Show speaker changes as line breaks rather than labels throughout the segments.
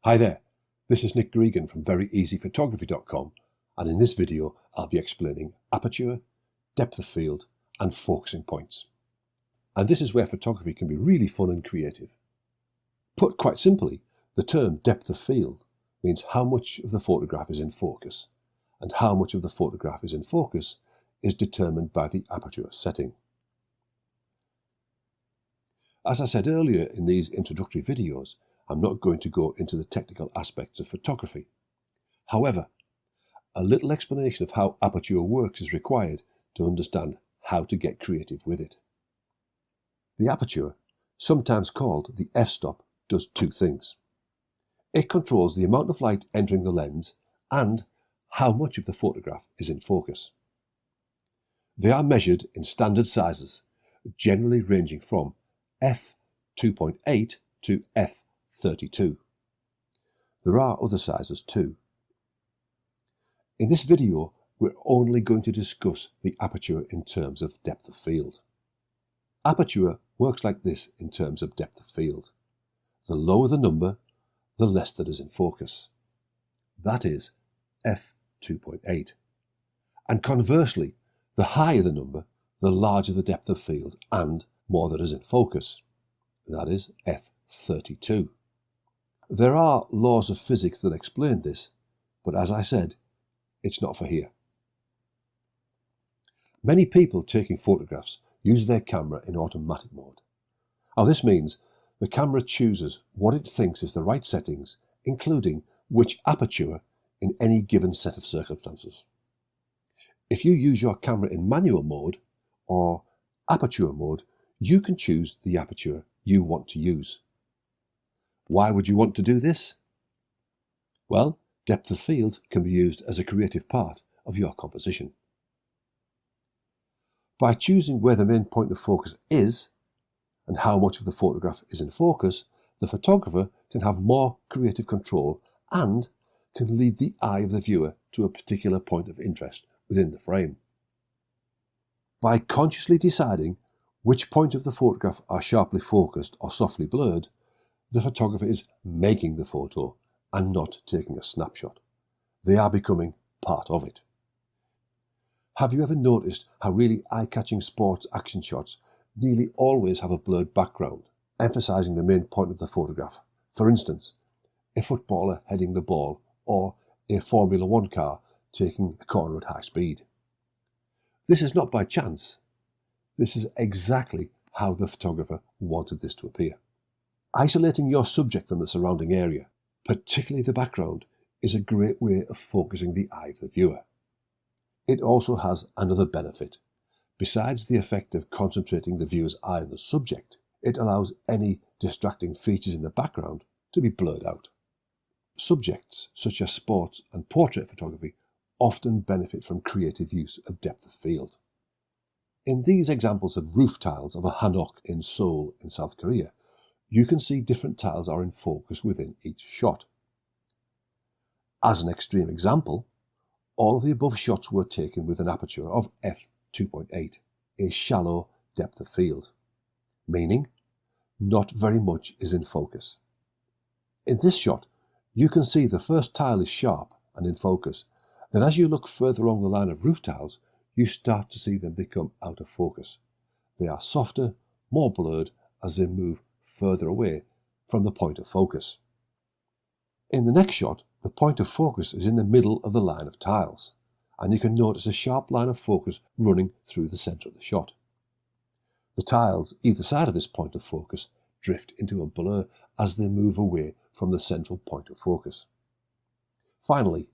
Hi there, this is Nick Gregan from VeryEasyPhotography.com, and in this video I'll be explaining aperture, depth of field and focusing points. And this is where photography can be really fun and creative. Put quite simply, the term depth of field means how much of the photograph is in focus, and how much of the photograph is in focus is determined by the aperture setting. As I said earlier in these introductory videos, I'm not going to go into the technical aspects of photography. However, a little explanation of how aperture works is required to understand how to get creative with it. The aperture, sometimes called the f-stop, does two things. It controls the amount of light entering the lens and how much of the photograph is in focus. They are measured in standard sizes, generally ranging from f2.8 to f32. There are other sizes too. In this video, we're only going to discuss the aperture in terms of depth of field. Aperture works like this in terms of depth of field. The lower the number, the less that is in focus. That is f2.8. And conversely, the higher the number, the larger the depth of field and more that is in focus. That is f32. There are laws of physics that explain this, but as I said, it's not for here. Many people taking photographs use their camera in automatic mode. Now this means the camera chooses what it thinks is the right settings, including which aperture in any given set of circumstances. If you use your camera in manual mode or aperture mode, you can choose the aperture you want to use. Why would you want to do this? Well, depth of field can be used as a creative part of your composition. By choosing where the main point of focus is and how much of the photograph is in focus, the photographer can have more creative control and can lead the eye of the viewer to a particular point of interest within the frame. By consciously deciding which point of the photograph are sharply focused or softly blurred, the photographer is making the photo and not taking a snapshot. They are becoming part of it. Have you ever noticed how really eye-catching sports action shots nearly always have a blurred background, emphasizing the main point of the photograph? For instance, a footballer heading the ball or a Formula One car taking a corner at high speed. This is not by chance. This is exactly how the photographer wanted this to appear. Isolating your subject from the surrounding area, particularly the background, is a great way of focusing the eye of the viewer. It also has another benefit. Besides the effect of concentrating the viewer's eye on the subject, it allows any distracting features in the background to be blurred out. Subjects such as sports and portrait photography often benefit from creative use of depth of field. In these examples of roof tiles of a hanok in Seoul in South Korea, you can see different tiles are in focus within each shot. As an extreme example, all of the above shots were taken with an aperture of f2.8, a shallow depth of field, meaning not very much is in focus. In this shot, you can see the first tile is sharp and in focus. Then as you look further along the line of roof tiles, you start to see them become out of focus. They are softer, more blurred as they move further away from the point of focus. In the next shot, the point of focus is in the middle of the line of tiles, and you can notice a sharp line of focus running through the center of the shot. The tiles either side of this point of focus drift into a blur as they move away from the central point of focus. Finally,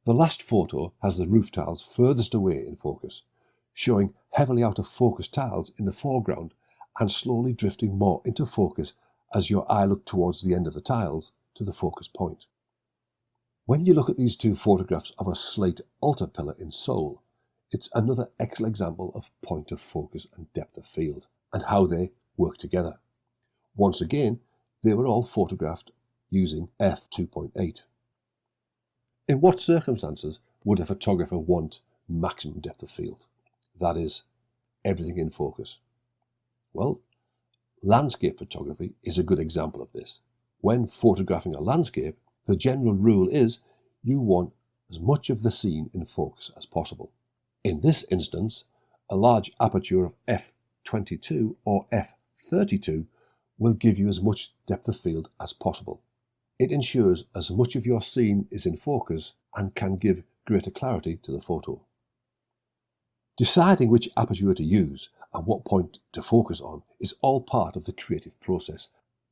the last photo has the roof tiles furthest away in focus, showing heavily out of focus tiles in the foreground and slowly drifting more into focus as your eye looks towards the end of the tiles to the focus point. When you look at these two photographs of a slate altar pillar in Seoul, it's another excellent example of point of focus and depth of field, and how they work together. Once again, they were all photographed using f2.8. In what circumstances would a photographer want maximum depth of field? That is, everything in focus. Well, landscape photography is a good example of this. When photographing a landscape, the general rule is you want as much of the scene in focus as possible. In this instance, a large aperture of f/22 or f/32 will give you as much depth of field as possible. It ensures as much of your scene is in focus and can give greater clarity to the photo. Deciding which aperture to use and what point to focus on is all part of the creative process,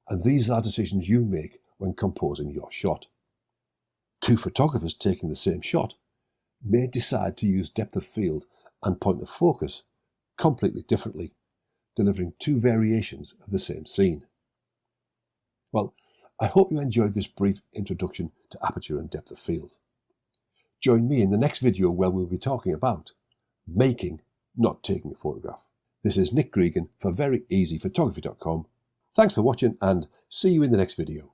and these are decisions you make when composing your shot. Two photographers taking the same shot may decide to use depth of field and point of focus completely differently, delivering two variations of the same scene. Well, I hope you enjoyed this brief introduction to aperture and depth of field. Join me in the next video where we'll be talking about making, not taking a photograph. This is Nick Gregan for VeryEasyPhotography.com. Thanks for watching and see you in the next video.